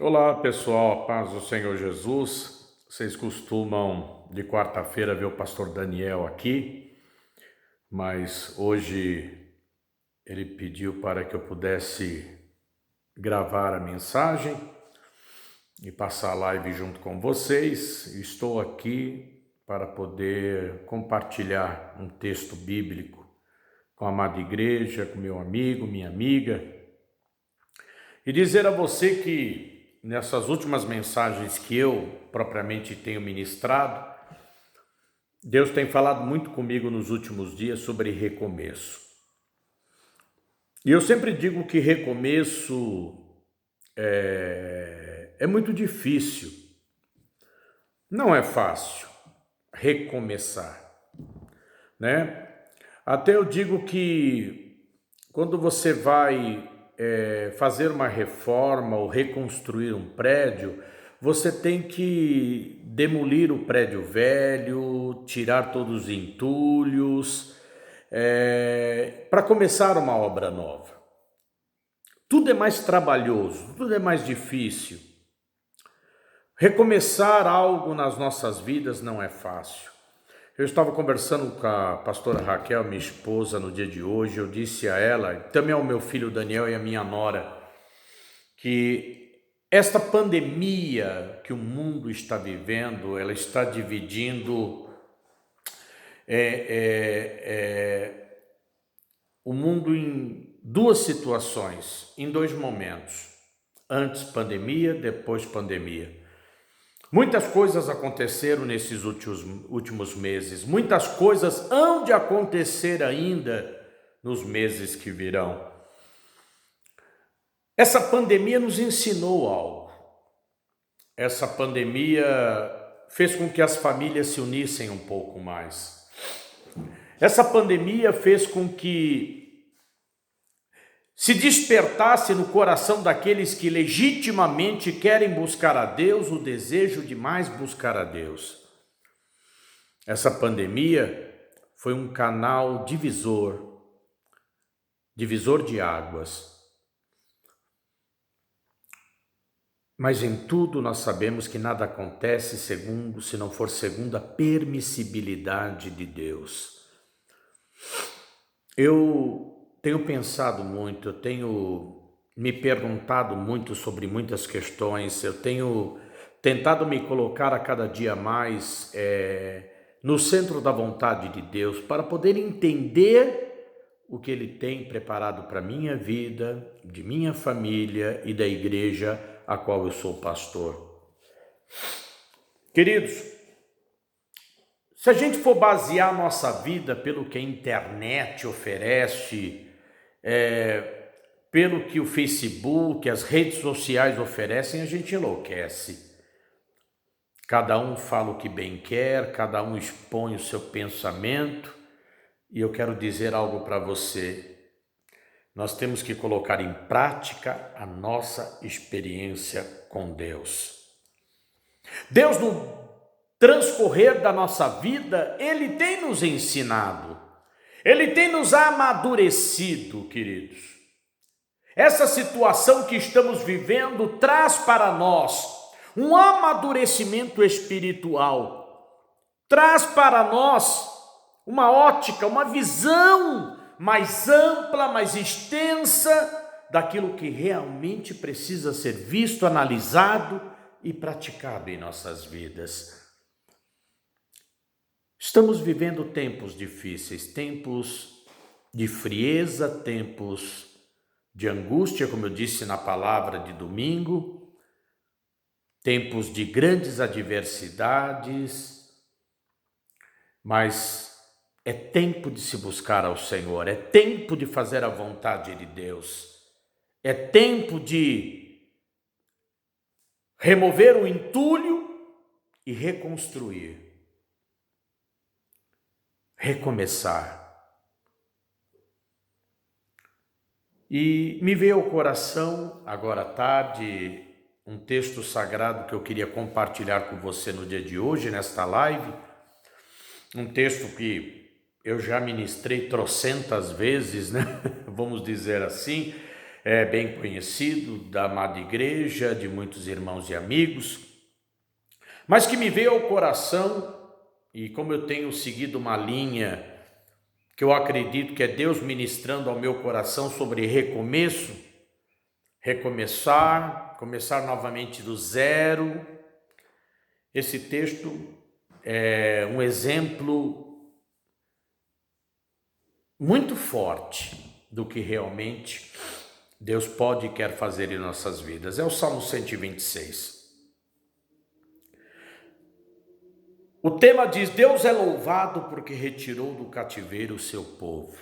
Olá pessoal, a paz do Senhor Jesus. Vocês costumam de quarta-feira ver o pastor Daniel aqui, mas hoje ele pediu para que eu pudesse gravar a mensagem e passar a live junto com vocês. Estou aqui para poder compartilhar um texto bíblico com a amada igreja, com meu amigo, minha amiga, e dizer a você que nessas últimas mensagens que eu propriamente tenho ministrado, Deus tem falado muito comigo nos últimos dias sobre recomeço. E eu sempre digo que recomeço é muito difícil, não é fácil recomeçar, né? Até eu digo que quando você vai fazer uma reforma ou reconstruir um prédio, você tem que demolir o prédio velho, tirar todos os entulhos, para começar uma obra nova. Tudo é mais trabalhoso, tudo é mais difícil. Recomeçar algo nas nossas vidas não é fácil. Eu estava conversando com a pastora Raquel, minha esposa, no dia de hoje. Eu disse a ela, também ao meu filho Daniel e a minha nora, que esta pandemia que o mundo está vivendo, ela está dividindo o mundo em duas situações, em dois momentos. Antes pandemia, depois pandemia. Muitas coisas aconteceram nesses últimos meses, muitas coisas hão de acontecer ainda nos meses que virão. Essa pandemia nos ensinou algo. Essa pandemia fez com que as famílias se unissem um pouco mais. Essa pandemia fez com que se despertasse no coração daqueles que legitimamente querem buscar a Deus o desejo de mais buscar a Deus. Essa pandemia foi um canal divisor de águas. Mas em tudo nós sabemos que nada acontece se não for segundo a permissibilidade de Deus. Eu tenho pensado muito, eu tenho me perguntado muito sobre muitas questões, eu tenho tentado me colocar a cada dia mais no centro da vontade de Deus para poder entender o que Ele tem preparado para a minha vida, de minha família e da igreja a qual eu sou pastor. Queridos, se a gente for basear a nossa vida pelo que a internet oferece, pelo que o Facebook, as redes sociais oferecem, a gente enlouquece. Cada um fala o que bem quer, cada um expõe o seu pensamento, e eu quero dizer algo para você. Nós temos que colocar em prática a nossa experiência com Deus. Deus, no transcorrer da nossa vida, Ele tem nos ensinado, Ele tem nos amadurecido, queridos. Essa situação que estamos vivendo traz para nós um amadurecimento espiritual, traz para nós uma ótica, uma visão mais ampla, mais extensa daquilo que realmente precisa ser visto, analisado e praticado em nossas vidas. Estamos vivendo tempos difíceis, tempos de frieza, tempos de angústia, como eu disse na palavra de domingo, tempos de grandes adversidades, mas é tempo de se buscar ao Senhor, é tempo de fazer a vontade de Deus, é tempo de remover o entulho e reconstruir, recomeçar. E me veio ao coração, agora à tarde, um texto sagrado que eu queria compartilhar com você no dia de hoje, nesta live, um texto que eu já ministrei trocentas vezes, né? Vamos dizer assim, é bem conhecido da amada igreja, de muitos irmãos e amigos, mas que me veio ao coração, e como eu tenho seguido uma linha que eu acredito que é Deus ministrando ao meu coração sobre recomeço, recomeçar, começar novamente do zero. Esse texto é um exemplo muito forte do que realmente Deus pode e quer fazer em nossas vidas. É o Salmo 126. O tema diz: Deus é louvado porque retirou do cativeiro o seu povo.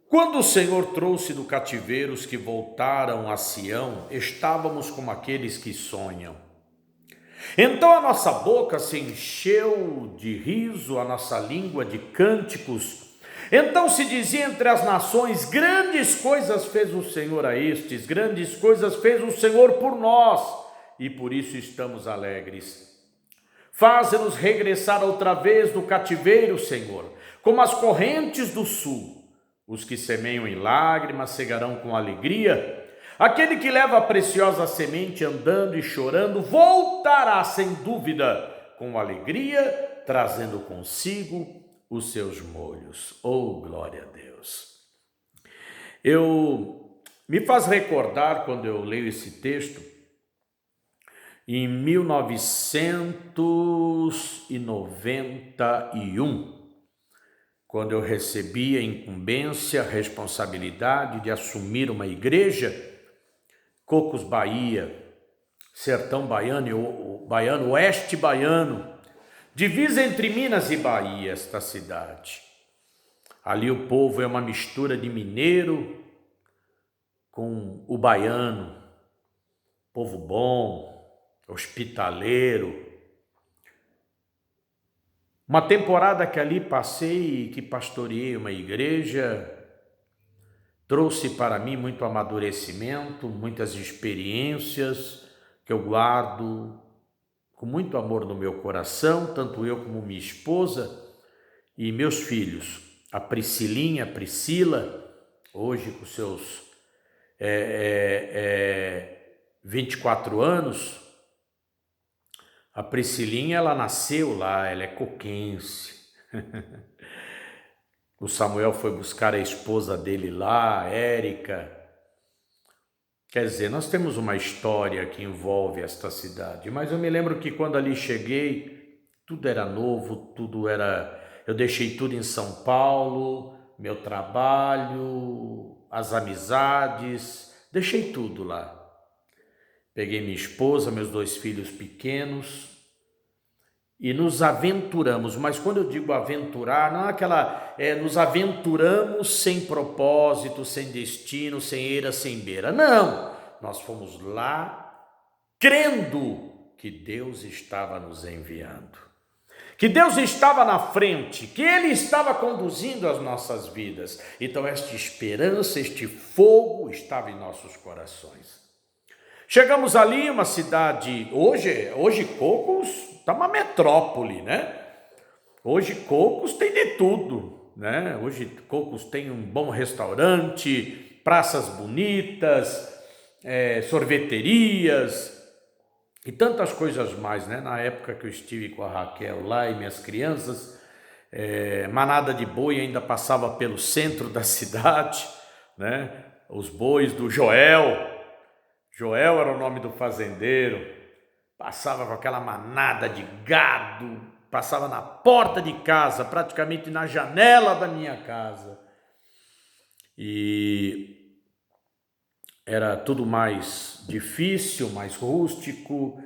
Quando o Senhor trouxe do cativeiro os que voltaram a Sião, estávamos como aqueles que sonham. Então a nossa boca se encheu de riso, a nossa língua de cânticos. Então se dizia entre as nações: grandes coisas fez o Senhor a estes, grandes coisas fez o Senhor por nós, e por isso estamos alegres. Faze-nos regressar outra vez do cativeiro, Senhor, como as correntes do sul. Os que semeiam em lágrimas cegarão com alegria. Aquele que leva a preciosa semente andando e chorando voltará sem dúvida com alegria, trazendo consigo os seus molhos. Oh, glória a Deus! Me faz recordar, quando eu leio esse texto, em 1991, quando eu recebi a incumbência, a responsabilidade de assumir uma igreja, Cocos, Bahia, sertão baiano, oeste baiano, divisa entre Minas e Bahia, esta cidade. Ali o povo é uma mistura de mineiro com o baiano, povo bom, hospitaleiro. Uma temporada que ali passei e que pastoreei uma igreja, trouxe para mim muito amadurecimento, muitas experiências que eu guardo com muito amor no meu coração, tanto eu como minha esposa e meus filhos. A Priscilinha, a Priscila, hoje com seus 24 anos, a Priscilinha, ela nasceu lá, ela é coquense. O Samuel foi buscar a esposa dele lá, a Érica. Quer dizer, nós temos uma história que envolve esta cidade, mas eu me lembro que quando ali cheguei, tudo era novo, eu deixei tudo em São Paulo, meu trabalho, as amizades, deixei tudo lá. Peguei minha esposa, meus 2 filhos pequenos e nos aventuramos. Mas quando eu digo aventurar, não é nos aventuramos sem propósito, sem destino, sem eira, sem beira. Não, nós fomos lá crendo que Deus estava nos enviando, que Deus estava na frente, que Ele estava conduzindo as nossas vidas. Então esta esperança, este fogo estava em nossos corações. Chegamos ali, uma cidade, hoje Cocos está uma metrópole, né? Hoje Cocos tem de tudo, né? Hoje Cocos tem um bom restaurante, praças bonitas, sorveterias e tantas coisas mais, né? Na época que eu estive com a Raquel lá e minhas crianças, manada de boi ainda passava pelo centro da cidade, né? Os bois do Joel era o nome do fazendeiro, passava com aquela manada de gado, passava na porta de casa, praticamente na janela da minha casa. E era tudo mais difícil, mais rústico,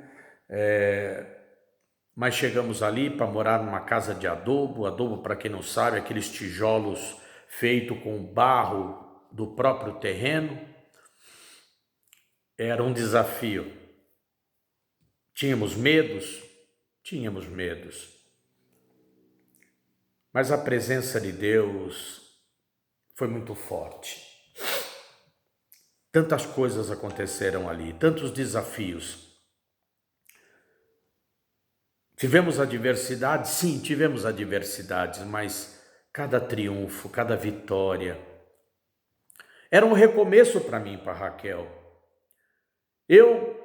mas chegamos ali para morar numa casa de adobo. Adobo, para quem não sabe, aqueles tijolos feitos com barro do próprio terreno. Era um desafio. Tínhamos medos? Tínhamos medos. Mas a presença de Deus foi muito forte. Tantas coisas aconteceram ali, tantos desafios. Tivemos adversidades? Sim, tivemos adversidades, mas cada triunfo, cada vitória, Era um recomeço para mim, para Raquel. Eu,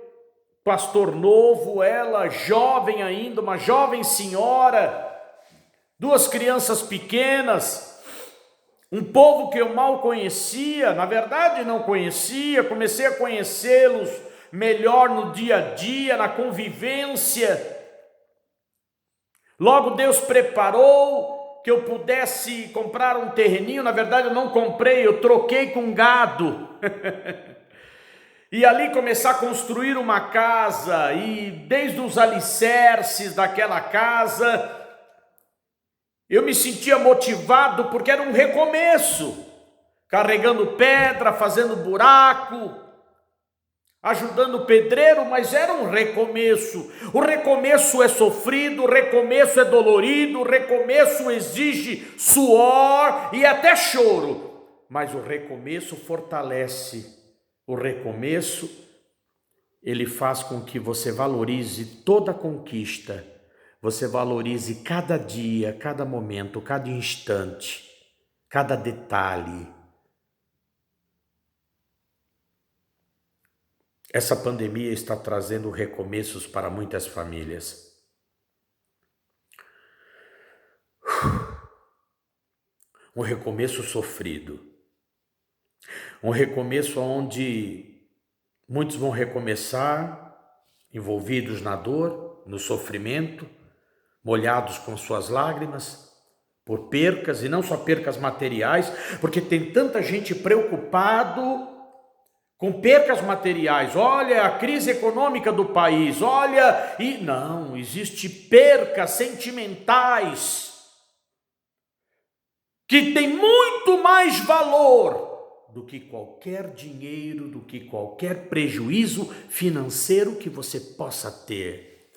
pastor novo, ela jovem ainda, uma jovem senhora, 2 crianças pequenas, um povo que eu mal conhecia, na verdade não conhecia, comecei a conhecê-los melhor no dia a dia, na convivência. Logo Deus preparou que eu pudesse comprar um terreninho, na verdade eu não comprei, eu troquei com gado. E ali começar a construir uma casa, e desde os alicerces daquela casa, eu me sentia motivado porque era um recomeço, carregando pedra, fazendo buraco, ajudando o pedreiro, mas era um recomeço. O recomeço é sofrido, o recomeço é dolorido, o recomeço exige suor e até choro, mas o recomeço fortalece. O recomeço, ele faz com que você valorize toda conquista, você valorize cada dia, cada momento, cada instante, cada detalhe. Essa pandemia está trazendo recomeços para muitas famílias. Um recomeço sofrido. Um recomeço onde muitos vão recomeçar envolvidos na dor, no sofrimento, molhados com suas lágrimas, por percas, e não só percas materiais, porque tem tanta gente preocupado com percas materiais. Olha a crise econômica do país, olha, e não, existe percas sentimentais que tem muito mais valor do que qualquer dinheiro, do que qualquer prejuízo financeiro que você possa ter.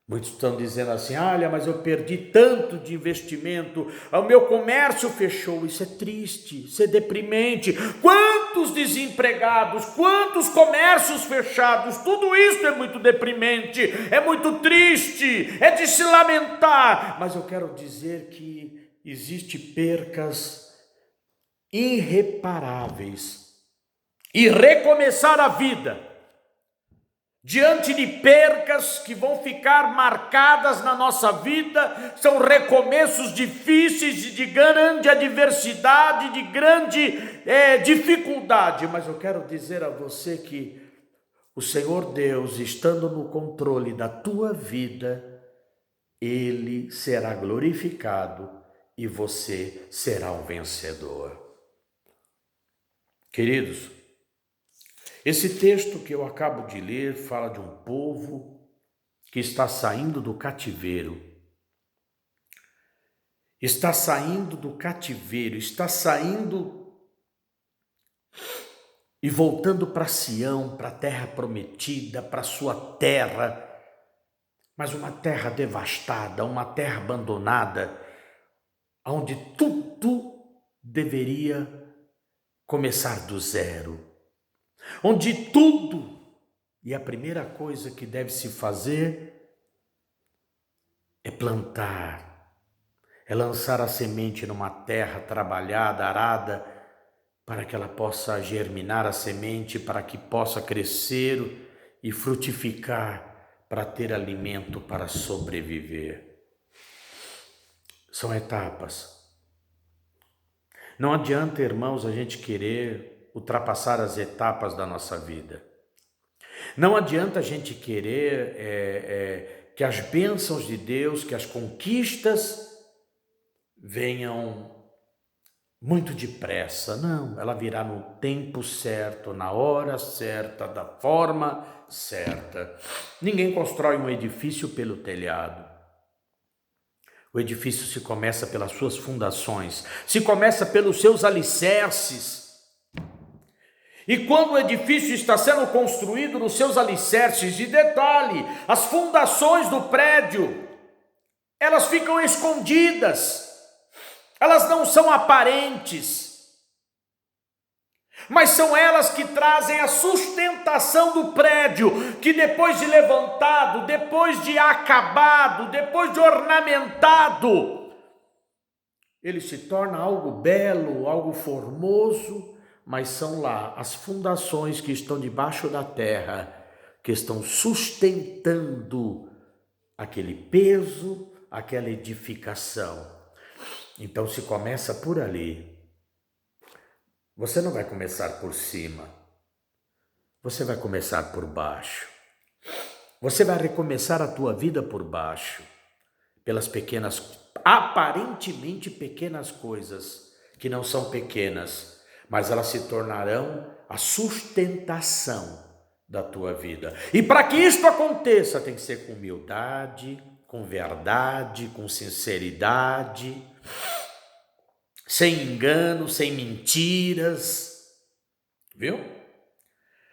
Muitos estão dizendo assim: olha, mas eu perdi tanto de investimento, o meu comércio fechou. Isso é triste, isso é deprimente. Quantos desempregados, quantos comércios fechados, tudo isso é muito deprimente, é muito triste, é de se lamentar. Mas eu quero dizer que existem percas irreparáveis. E recomeçar a vida diante de percas que vão ficar marcadas na nossa vida, são recomeços difíceis, de grande adversidade, de grande dificuldade. Mas eu quero dizer a você que o Senhor Deus, estando no controle da tua vida, Ele será glorificado e você será um vencedor. Queridos, esse texto que eu acabo de ler fala de um povo que está saindo do cativeiro. Está saindo do cativeiro, está saindo e voltando para Sião, para a terra prometida, para a sua terra, mas uma terra devastada, uma terra abandonada, onde tudo deveria começar do zero. Onde tudo, e a primeira coisa que deve se fazer é plantar, é lançar a semente numa terra trabalhada, arada, para que ela possa germinar a semente, para que possa crescer e frutificar, para ter alimento para sobreviver. São etapas. Não adianta, irmãos, a gente querer ultrapassar as etapas da nossa vida. Não adianta a gente querer que as bênçãos de Deus, que as conquistas venham muito depressa. Não, ela virá no tempo certo, na hora certa, da forma certa. Ninguém constrói um edifício pelo telhado. O edifício se começa pelas suas fundações, se começa pelos seus alicerces. E quando o edifício está sendo construído nos seus alicerces, de detalhe, as fundações do prédio, elas ficam escondidas, elas não são aparentes, mas são elas que trazem a sustentação do prédio, que depois de levantado, depois de acabado, depois de ornamentado, ele se torna algo belo, algo formoso, mas são lá as fundações que estão debaixo da terra, que estão sustentando aquele peso, aquela edificação. Então se começa por ali. Você não vai começar por cima, você vai começar por baixo. Você vai recomeçar a tua vida por baixo, pelas pequenas, aparentemente pequenas coisas, que não são pequenas, mas elas se tornarão a sustentação da tua vida. E para que isto aconteça, tem que ser com humildade, com verdade, com sinceridade, sem engano, sem mentiras, viu?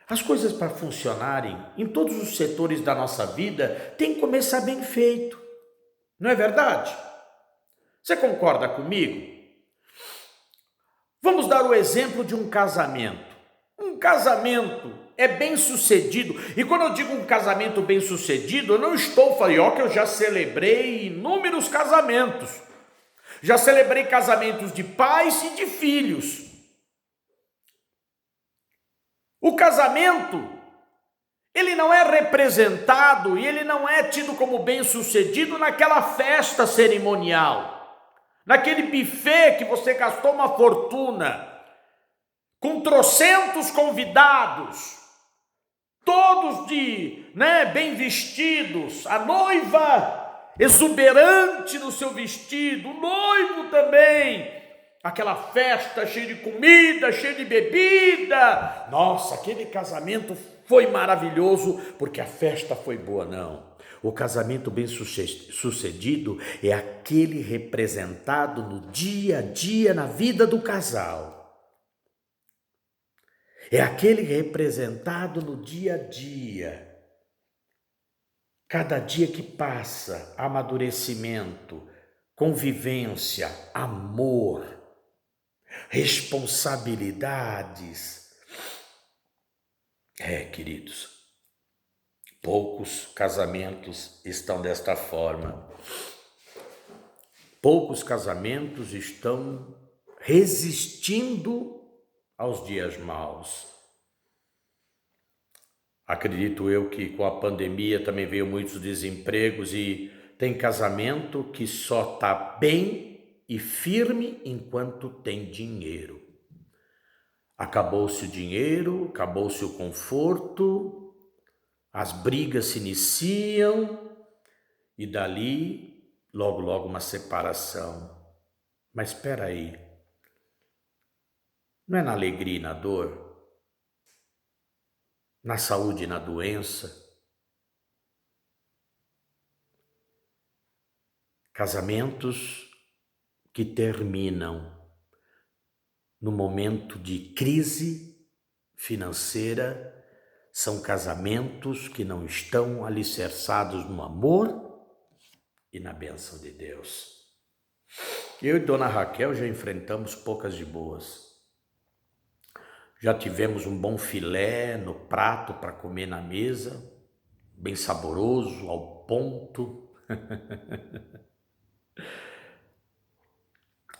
As coisas para funcionarem em todos os setores da nossa vida tem que começar bem feito, não é verdade? Você concorda comigo? Vamos dar o exemplo de um casamento. Um casamento é bem sucedido, e quando eu digo um casamento bem sucedido, eu não estou falando, que eu já celebrei inúmeros casamentos. Já celebrei casamentos de pais e de filhos. O casamento, ele não é representado e ele não é tido como bem-sucedido naquela festa cerimonial, naquele buffet que você gastou uma fortuna, com trocentos convidados, todos bem vestidos, a noiva exuberante no seu vestido, o noivo também, aquela festa cheia de comida, cheia de bebida. Nossa, aquele casamento foi maravilhoso porque a festa foi boa. Não, o casamento bem sucedido é aquele representado no dia a dia na vida do casal. É aquele representado no dia a dia. Cada dia que passa, amadurecimento, convivência, amor, responsabilidades. Queridos, poucos casamentos estão desta forma. Poucos casamentos estão resistindo aos dias maus. Acredito eu que com a pandemia também veio muitos desempregos e tem casamento que só está bem e firme enquanto tem dinheiro. Acabou-se o dinheiro, acabou-se o conforto, as brigas se iniciam e dali logo uma separação. Mas espera aí, não é na alegria e na dor? Na saúde e na doença? Casamentos que terminam no momento de crise financeira são casamentos que não estão alicerçados no amor e na bênção de Deus. Eu e Dona Raquel já enfrentamos poucas de boas. Já tivemos um bom filé no prato para comer na mesa, bem saboroso, ao ponto.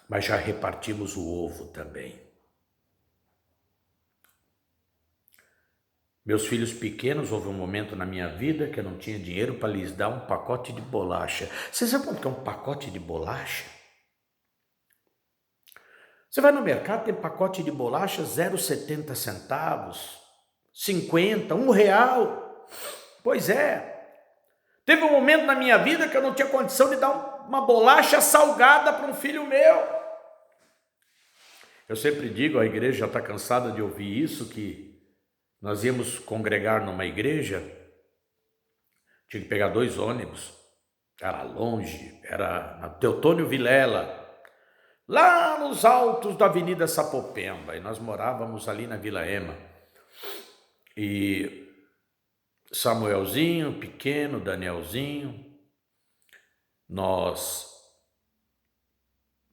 Mas já repartimos o ovo também. Meus filhos pequenos, houve um momento na minha vida que eu não tinha dinheiro para lhes dar um pacote de bolacha. Você sabe quanto que é um pacote de bolacha? Você vai no mercado, tem pacote de bolacha 0,70 centavos, 50, R$1. Pois é. Teve um momento na minha vida que eu não tinha condição de dar uma bolacha salgada para um filho meu. Eu sempre digo, a igreja já está cansada de ouvir isso, que nós íamos congregar numa igreja, tinha que pegar 2 ônibus, era longe, era na Teotônio Vilela, lá nos altos da Avenida Sapopemba, e nós morávamos ali na Vila Ema. E Samuelzinho, pequeno, Danielzinho,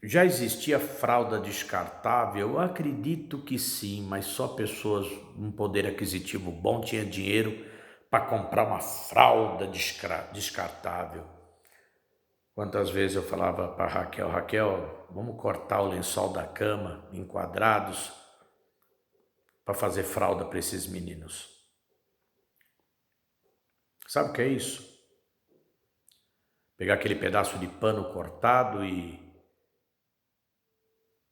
já existia fralda descartável? Eu acredito que sim, mas só pessoas com um poder aquisitivo bom tinham dinheiro para comprar uma fralda descartável. Quantas vezes eu falava para Raquel, vamos cortar o lençol da cama em quadrados, para fazer fralda para esses meninos. Sabe o que é isso? Pegar aquele pedaço de pano cortado e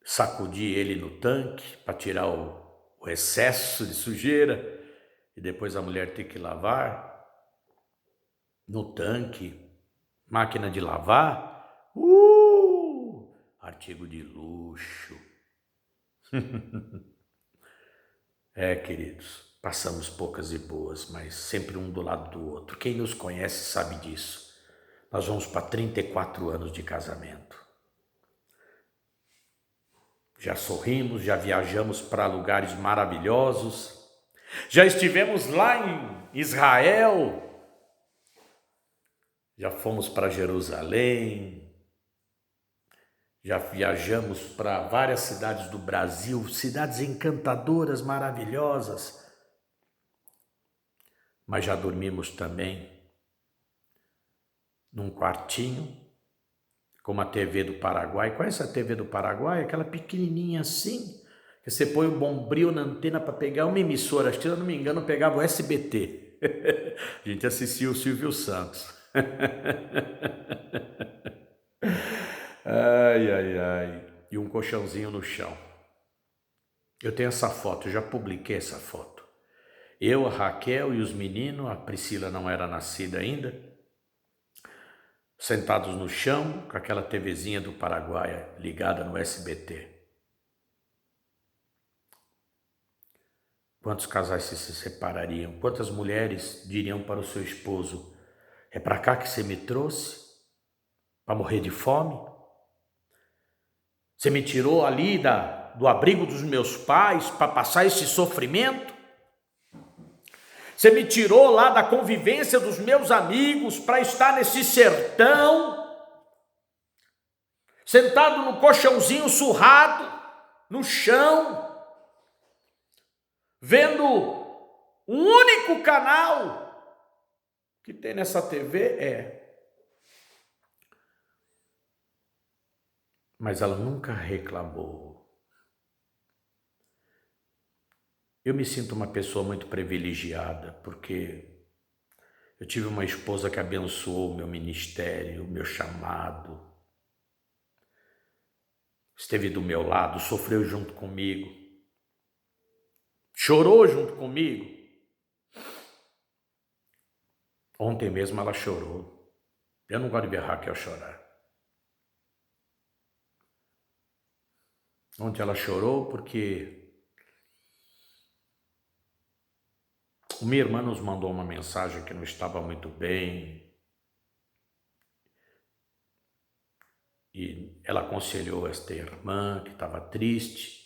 sacudir ele no tanque para tirar o excesso de sujeira e depois a mulher ter que lavar no tanque, máquina de lavar, artigo de luxo. Queridos, passamos poucas e boas, mas sempre um do lado do outro. Quem nos conhece sabe disso. Nós vamos para 34 anos de casamento. Já sorrimos, já viajamos para lugares maravilhosos, já estivemos lá em Israel, já fomos para Jerusalém, já viajamos para várias cidades do Brasil, cidades encantadoras, maravilhosas, mas já dormimos também num quartinho com uma TV do Paraguai. Conhece a TV do Paraguai? Aquela pequenininha assim, que você põe o bombril na antena para pegar uma emissora, acho que, se eu não me engano, pegava o SBT. A gente assistia o Silvio Santos. Ai. E um colchãozinho no chão. Eu tenho essa foto, eu já publiquei essa foto. Eu, a Raquel e os meninos, a Priscila não era nascida ainda, sentados no chão, com aquela TVzinha do Paraguai ligada no SBT. Quantos casais se separariam? Quantas mulheres diriam para o seu esposo: é para cá que você me trouxe? Para morrer de fome? Você me tirou ali do abrigo dos meus pais para passar esse sofrimento? Você me tirou lá da convivência dos meus amigos para estar nesse sertão, sentado no colchãozinho surrado, no chão, vendo um único canal que tem nessa TV? Mas ela nunca reclamou. Eu me sinto uma pessoa muito privilegiada, porque eu tive uma esposa que abençoou o meu ministério, o meu chamado. Esteve do meu lado, sofreu junto comigo, chorou junto comigo. Ontem mesmo ela chorou. Eu não gosto de ver a Raquel chorar. Ontem ela chorou porque minha irmã nos mandou uma mensagem que não estava muito bem e ela aconselhou esta irmã que estava triste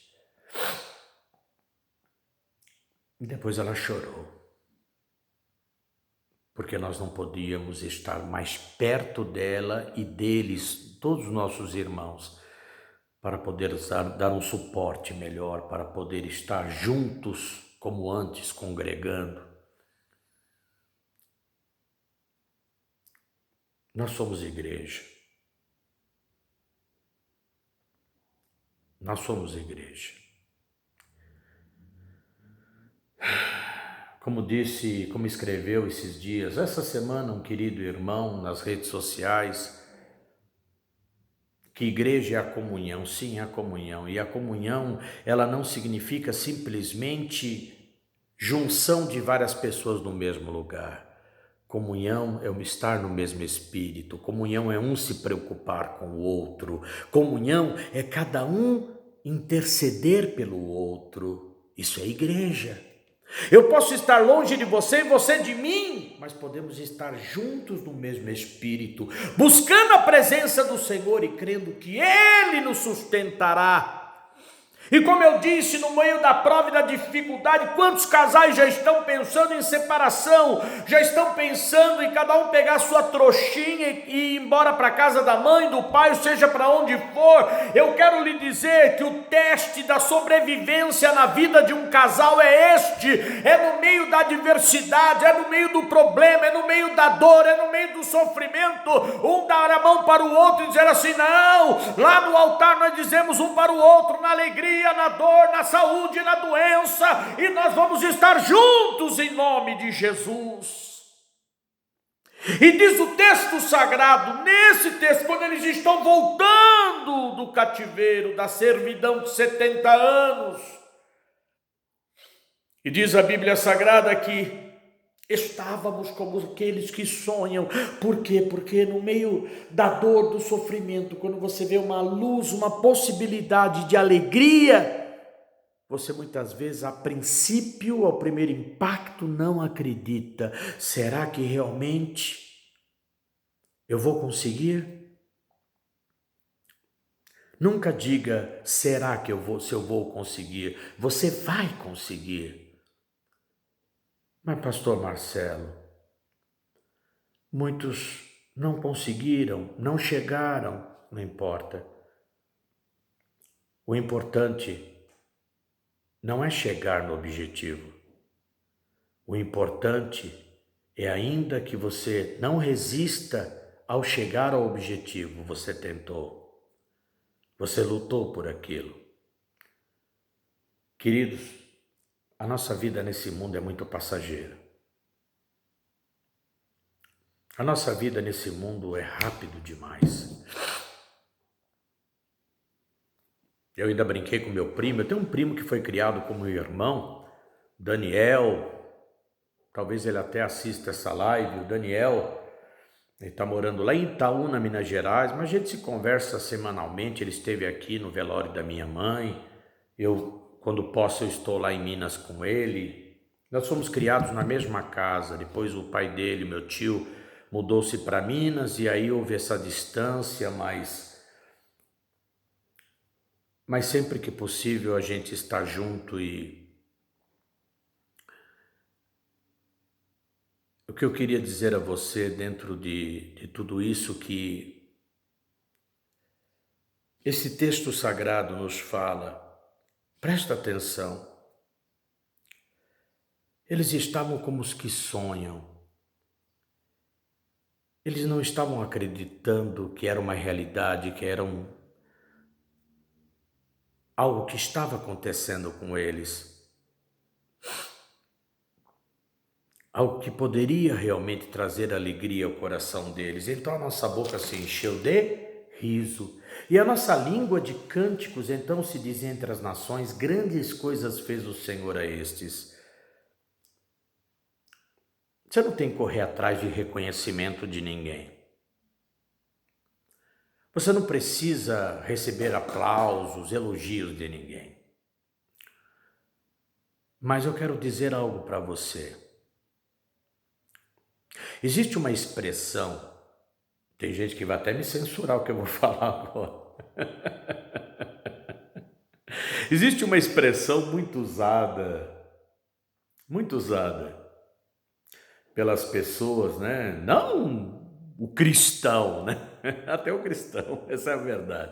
e depois ela chorou porque nós não podíamos estar mais perto dela e deles, todos os nossos irmãos, para poder dar um suporte melhor, para poder estar juntos como antes, congregando. Nós somos igreja. Nós somos igreja. Como disse, como escreveu esses dias, essa semana, um querido irmão nas redes sociais, que igreja é a comunhão. Sim, é a comunhão. E a comunhão, ela não significa simplesmente junção de várias pessoas no mesmo lugar. Comunhão é um estar no mesmo espírito. Comunhão é um se preocupar com o outro. Comunhão é cada um interceder pelo outro. Isso é igreja. Eu posso estar longe de você e você de mim, mas podemos estar juntos no mesmo espírito, buscando a presença do Senhor e crendo que Ele nos sustentará. E como eu disse, no meio da prova e da dificuldade, quantos casais já estão pensando em separação, já estão pensando em cada um pegar sua trouxinha e ir embora para a casa da mãe, do pai, seja para onde for. Eu quero lhe dizer que o teste da sobrevivência na vida de um casal é este: é no meio da adversidade, é no meio do problema, é no meio da dor, é no meio do sofrimento, um dar a mão para o outro e dizer assim: não, lá no altar nós dizemos um para o outro na alegria, alegria, na dor, na saúde, na doença, e nós vamos estar juntos em nome de Jesus. E diz o texto sagrado, nesse texto, quando eles estão voltando do cativeiro, da servidão de 70 anos, e diz a Bíblia Sagrada que estávamos como aqueles que sonham. Por quê? Porque no meio da dor, do sofrimento, quando você vê uma luz, uma possibilidade de alegria, você muitas vezes, a princípio, ao primeiro impacto, não acredita. Será que realmente eu vou conseguir? Nunca diga, será que se eu vou conseguir? Você vai conseguir. Mas, pastor Marcelo, muitos não conseguiram, não chegaram, não importa. O importante não é chegar no objetivo. O importante é, ainda que você não resista ao chegar ao objetivo, você tentou, você lutou por aquilo. Queridos, a nossa vida nesse mundo é muito passageira. A nossa vida nesse mundo é rápido demais. Eu ainda brinquei com meu primo. Eu tenho um primo que foi criado como meu irmão, Daniel. Talvez ele até assista essa live. O Daniel, ele está morando lá em Itaúna, Minas Gerais, mas a gente se conversa semanalmente. Ele esteve aqui no velório da minha mãe. Quando posso, eu estou lá em Minas com ele. Nós fomos criados na mesma casa. Depois o pai dele, meu tio, mudou-se para Minas e aí houve essa distância, mas sempre que possível a gente está junto. E o que eu queria dizer a você dentro de tudo isso, que esse texto sagrado nos fala, presta atenção, eles estavam como os que sonham. Eles não estavam acreditando que era uma realidade, que era algo que estava acontecendo com eles. Algo que poderia realmente trazer alegria ao coração deles. Então a nossa boca se encheu de riso. E a nossa língua de cânticos então se diz entre as nações, grandes coisas fez o Senhor a estes. Você não tem que correr atrás de reconhecimento de ninguém. Você não precisa receber aplausos, elogios de ninguém. Mas eu quero dizer algo para você. Existe uma expressão, tem gente que vai até me censurar o que eu vou falar agora. Existe uma expressão muito usada pelas pessoas, né? Não o cristão, né? Até o cristão, essa é a verdade.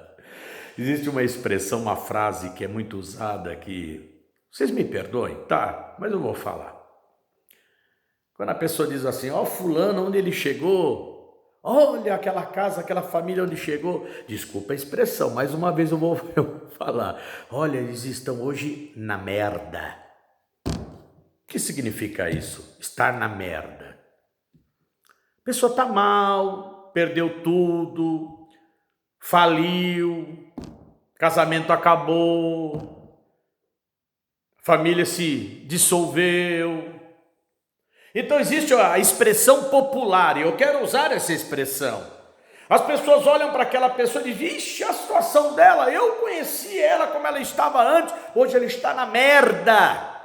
Existe uma expressão, uma frase que é muito usada que, vocês me perdoem, tá? Mas eu vou falar. Quando a pessoa diz assim, ó, fulano, onde ele chegou? Olha aquela casa, aquela família onde chegou. Desculpa a expressão, mais uma vez eu vou falar. Olha, eles estão hoje na merda. O que significa isso? Estar na merda. A pessoa está mal, perdeu tudo, faliu, casamento acabou, família se dissolveu. Então existe a expressão popular, e eu quero usar essa expressão. As pessoas olham para aquela pessoa e dizem, vixe, a situação dela, eu conheci ela como ela estava antes, hoje ela está na merda.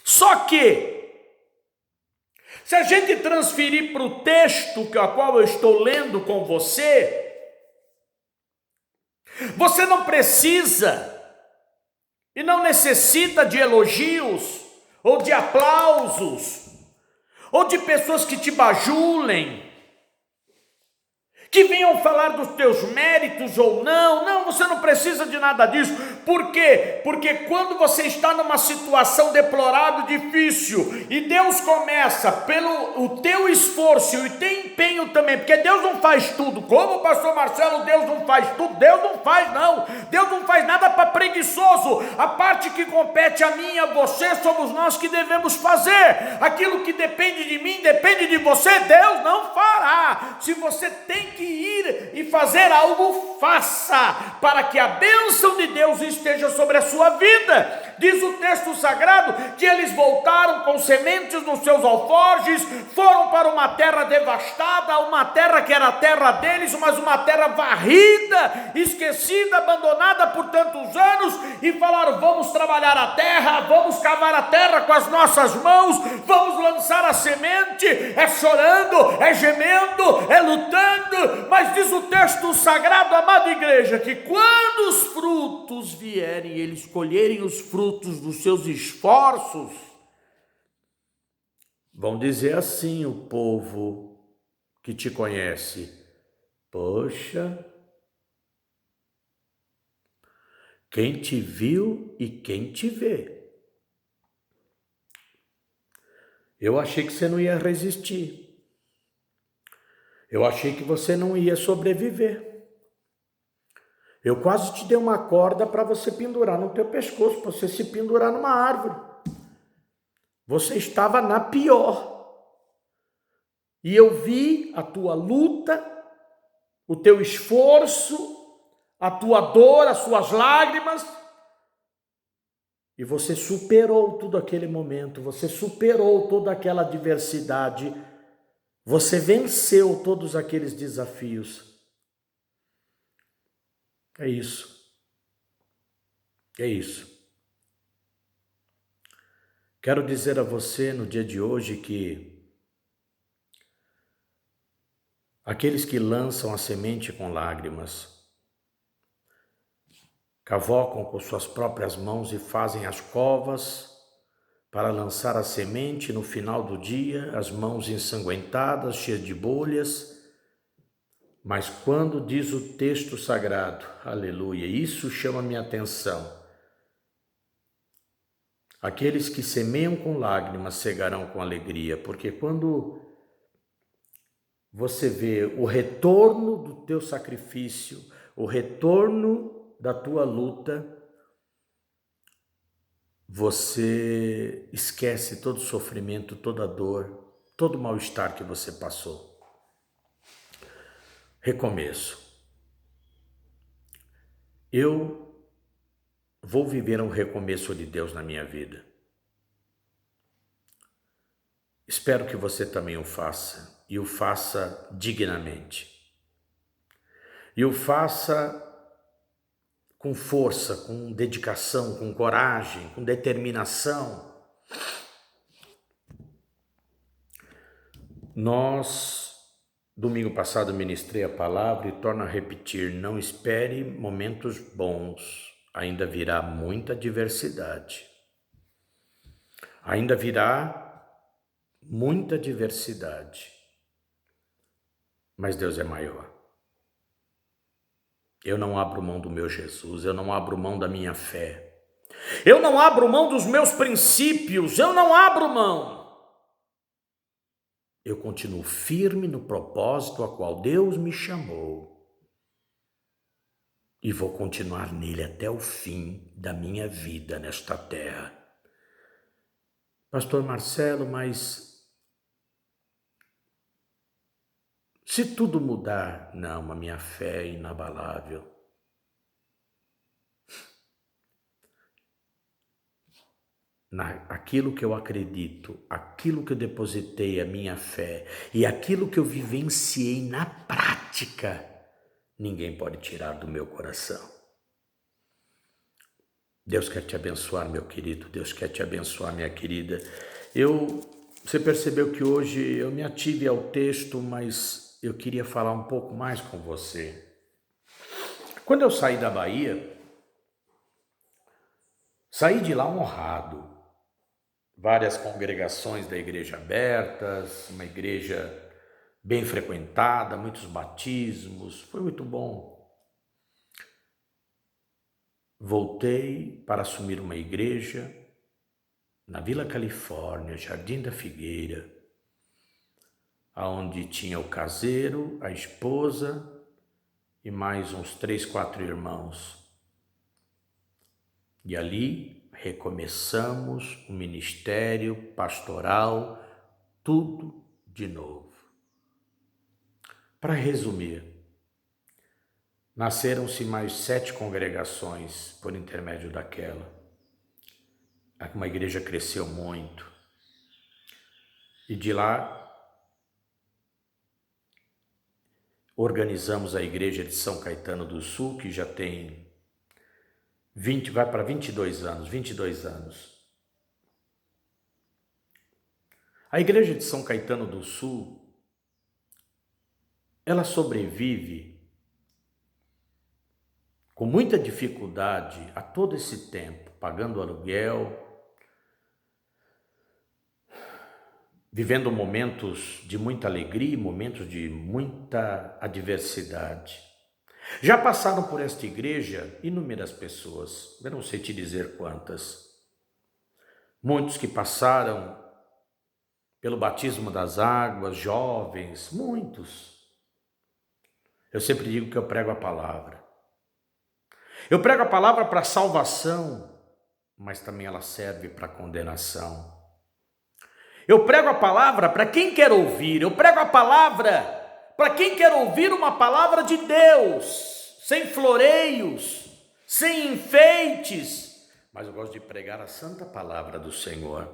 Só que, se a gente transferir para o texto a qual eu estou lendo com você, você não precisa e não necessita de elogios, ou de aplausos, ou de pessoas que te bajulem, que venham falar dos teus méritos ou não. Não, você não precisa de nada disso. Por quê? Porque quando você está numa situação deplorável, difícil, e Deus começa pelo o teu esforço e o teu empenho também, porque Deus não faz tudo. Como o pastor Marcelo, Deus não faz tudo. Deus não faz, não. Deus não faz nada para preguiçoso. A parte que compete a mim e a você, somos nós que devemos fazer. Aquilo que depende de mim, depende de você, Deus não fará. Se você tem que ir e fazer algo, faça, para que a bênção de Deus esteja sobre a sua vida. Diz o texto sagrado que eles voltaram com sementes nos seus alforjes, foram para uma terra devastada, uma terra que era a terra deles, mas uma terra varrida, esquecida, abandonada por tantos anos, e falaram: vamos trabalhar a terra, vamos cavar a terra com as nossas mãos, vamos lançar a semente, é chorando, é gemendo, é lutando, mas diz o texto sagrado, amada igreja, que quando os frutos vierem, eles colherem os frutos dos seus esforços, vão dizer assim o povo que te conhece: poxa, quem te viu e quem te vê. Eu achei que você não ia resistir. Eu achei que você não ia sobreviver. Eu quase te dei uma corda para você pendurar no teu pescoço, para você se pendurar numa árvore. Você estava na pior. E eu vi a tua luta, o teu esforço, a tua dor, as suas lágrimas. E você superou todo aquele momento, você superou toda aquela adversidade, você venceu todos aqueles desafios. É isso. É isso. Quero dizer a você no dia de hoje que aqueles que lançam a semente com lágrimas, cavocam com suas próprias mãos e fazem as covas para lançar a semente, no final do dia, as mãos ensanguentadas, cheias de bolhas. Mas quando diz o texto sagrado, aleluia, isso chama minha atenção. Aqueles que semeiam com lágrimas cegarão com alegria, porque quando você vê o retorno do teu sacrifício, o retorno da tua luta, você esquece todo o sofrimento, toda a dor, todo o mal-estar que você passou. Recomeço. Eu vou viver um recomeço de Deus na minha vida. Espero que você também o faça, e o faça dignamente. E o faça com força, com dedicação, com coragem, com determinação. Domingo passado, ministrei a palavra e torno a repetir: não espere momentos bons, ainda virá muita adversidade. Ainda virá muita diversidade, mas Deus é maior. Eu não abro mão do meu Jesus, eu não abro mão da minha fé, eu não abro mão dos meus princípios, eu não abro mão. Eu continuo firme no propósito a qual Deus me chamou e vou continuar nele até o fim da minha vida nesta terra. Pastor Marcelo, mas se tudo mudar, não, a minha fé é inabalável. Aquilo que eu acredito, aquilo que eu depositei a minha fé e aquilo que eu vivenciei na prática, ninguém pode tirar do meu coração. Deus quer te abençoar, meu querido, Deus quer te abençoar, minha querida. Você percebeu que hoje eu me ative ao texto, mas eu queria falar um pouco mais com você. Quando eu saí da Bahia, saí de lá honrado. Várias congregações da igreja abertas, uma igreja bem frequentada, muitos batismos, foi muito bom. Voltei para assumir uma igreja na Vila Califórnia, Jardim da Figueira, onde tinha o caseiro, a esposa e mais uns 3, 4 irmãos. E ali recomeçamos o ministério pastoral, tudo de novo. Para resumir, nasceram-se mais 7 congregações por intermédio daquela. Uma igreja cresceu muito. E de lá organizamos a igreja de São Caetano do Sul, que já tem vai para 22 anos. A igreja de São Caetano do Sul, ela sobrevive com muita dificuldade a todo esse tempo, pagando aluguel, vivendo momentos de muita alegria, momentos de muita adversidade. Já passaram por esta igreja inúmeras pessoas, eu não sei te dizer quantas. Muitos que passaram pelo batismo das águas, jovens, muitos. Eu sempre digo que eu prego a palavra. Eu prego a palavra para salvação, mas também ela serve para condenação. Eu prego a palavra para quem quer ouvir, eu prego a palavra para quem quer ouvir uma palavra de Deus, sem floreios, sem enfeites, mas eu gosto de pregar a santa palavra do Senhor.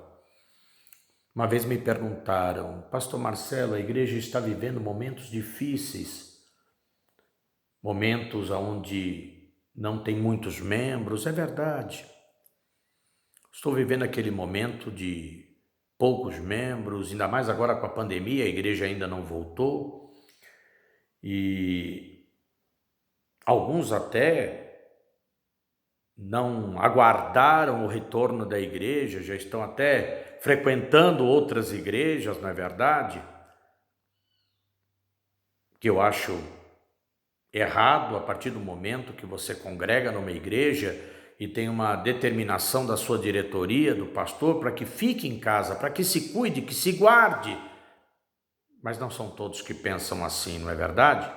Uma vez me perguntaram, Pastor Marcelo, a igreja está vivendo momentos difíceis, momentos onde não tem muitos membros, é verdade. Estou vivendo aquele momento de poucos membros, ainda mais agora com a pandemia, a igreja ainda não voltou. E alguns até não aguardaram o retorno da igreja, já estão até frequentando outras igrejas, não é verdade? Que eu acho errado a partir do momento que você congrega numa igreja e tem uma determinação da sua diretoria, do pastor, para que fique em casa, para que se cuide, que se guarde. Mas não são todos que pensam assim, não é verdade?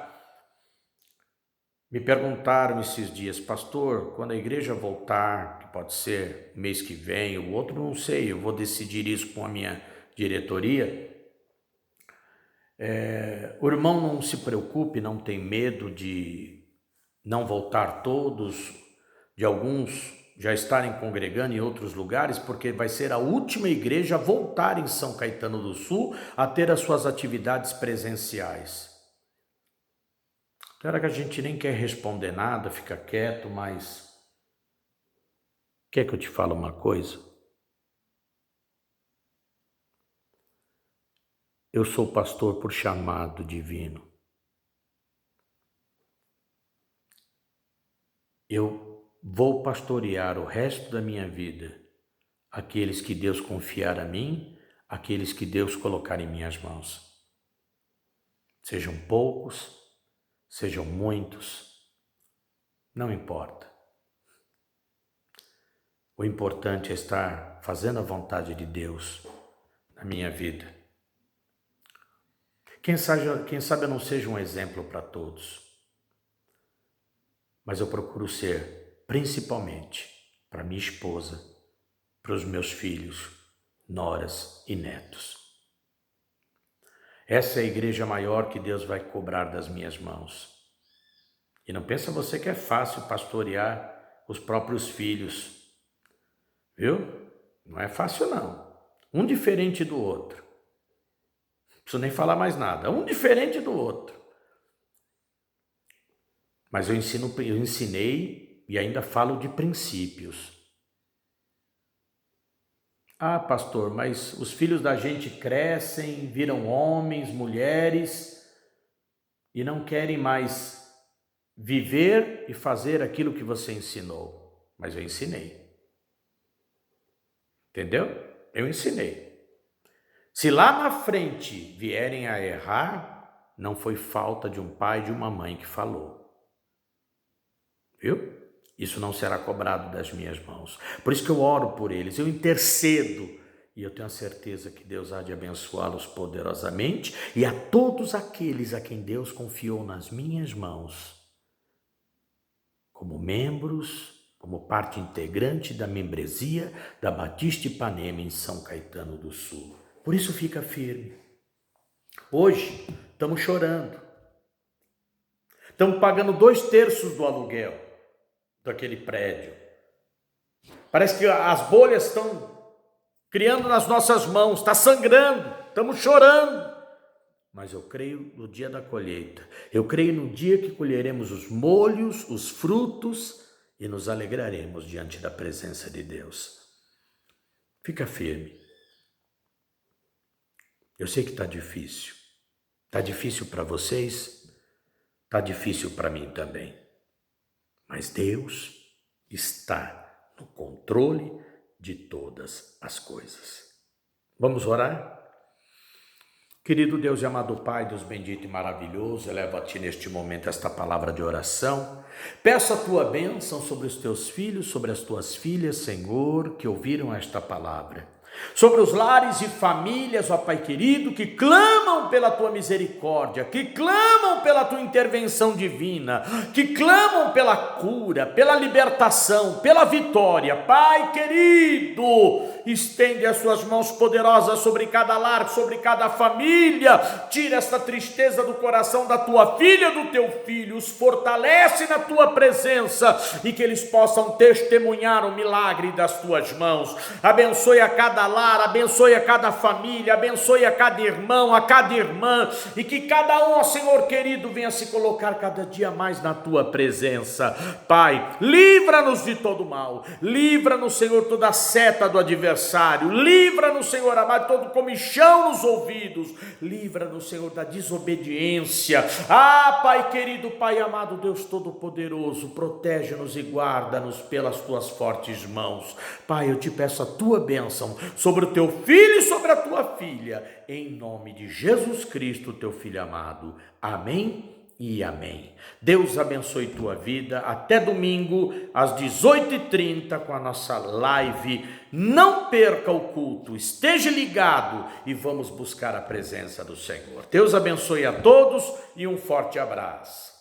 Me perguntaram esses dias, pastor, quando a igreja voltar, que pode ser mês que vem, o outro não sei, eu vou decidir isso com a minha diretoria. O irmão não se preocupe, não tem medo de não voltar todos, de alguns já estarem congregando em outros lugares, porque vai ser a última igreja a voltar em São Caetano do Sul a ter as suas atividades presenciais. Claro que a gente nem quer responder nada, fica quieto, mas quer que eu te fale uma coisa? Eu sou pastor por chamado divino. Eu vou pastorear o resto da minha vida aqueles que Deus confiar a mim, aqueles que Deus colocar em minhas mãos. Sejam poucos, sejam muitos, não importa. O importante é estar fazendo a vontade de Deus na minha vida. Quem sabe eu não seja um exemplo para todos, mas eu procuro ser, principalmente, para minha esposa, para os meus filhos, noras e netos. Essa é a igreja maior que Deus vai cobrar das minhas mãos. E não pensa você que é fácil pastorear os próprios filhos, viu? Não é fácil não. Um diferente do outro. Não preciso nem falar mais nada. Um diferente do outro. Mas eu ensinei e ainda falo de princípios. Ah, pastor, mas os filhos da gente crescem, viram homens, mulheres e não querem mais viver e fazer aquilo que você ensinou. Mas eu ensinei. Entendeu? Eu ensinei. Se lá na frente vierem a errar, não foi falta de um pai e de uma mãe que falou. Viu? Isso não será cobrado das minhas mãos. Por isso que eu oro por eles, eu intercedo. E eu tenho a certeza que Deus há de abençoá-los poderosamente. E a todos aqueles a quem Deus confiou nas minhas mãos, como membros, como parte integrante da membresia da Batista Ipanema em São Caetano do Sul. Por isso fica firme. Hoje estamos chorando. Estamos pagando 2/3 do aluguel daquele prédio. Parece que as bolhas estão criando nas nossas mãos, está sangrando, estamos chorando. Mas eu creio no dia da colheita. Eu creio no dia que colheremos os molhos, os frutos e nos alegraremos diante da presença de Deus. Fica firme. Eu sei que está difícil. Está difícil para vocês, está difícil para mim também. Mas Deus está no controle de todas as coisas. Vamos orar? Querido Deus e amado Pai, Deus bendito e maravilhoso, elevo a Ti neste momento esta palavra de oração. Peço a Tua bênção sobre os Teus filhos, sobre as Tuas filhas, Senhor, que ouviram esta palavra. Sobre os lares e famílias, ó Pai querido, que clamam pela Tua misericórdia, que clamam pela Tua intervenção divina, que clamam pela cura, pela libertação, pela vitória. Pai querido, estende as Suas mãos poderosas sobre cada lar, sobre cada família. Tira esta tristeza do coração da Tua filha, do Teu filho, os fortalece na Tua presença e que eles possam testemunhar o milagre das Tuas mãos. Abençoe a cada lar, abençoe a cada família, abençoe a cada irmão, a cada irmã, e que cada um, ó Senhor querido, venha se colocar cada dia mais na Tua presença. Pai, livra-nos de todo mal, livra-nos, Senhor, toda seta do adversário, livra-nos, Senhor amado, todo comichão nos ouvidos, livra-nos, Senhor, da desobediência. Pai querido, Pai amado, Deus Todo-Poderoso, protege-nos e guarda-nos pelas Tuas fortes mãos. Pai, eu Te peço a Tua bênção sobre o Teu filho e sobre a Tua filha, em nome de Jesus Cristo, Teu Filho amado. Amém e amém. Deus abençoe tua vida. Até domingo, às 18h30, com a nossa live. Não perca o culto, esteja ligado e vamos buscar a presença do Senhor. Deus abençoe a todos e um forte abraço.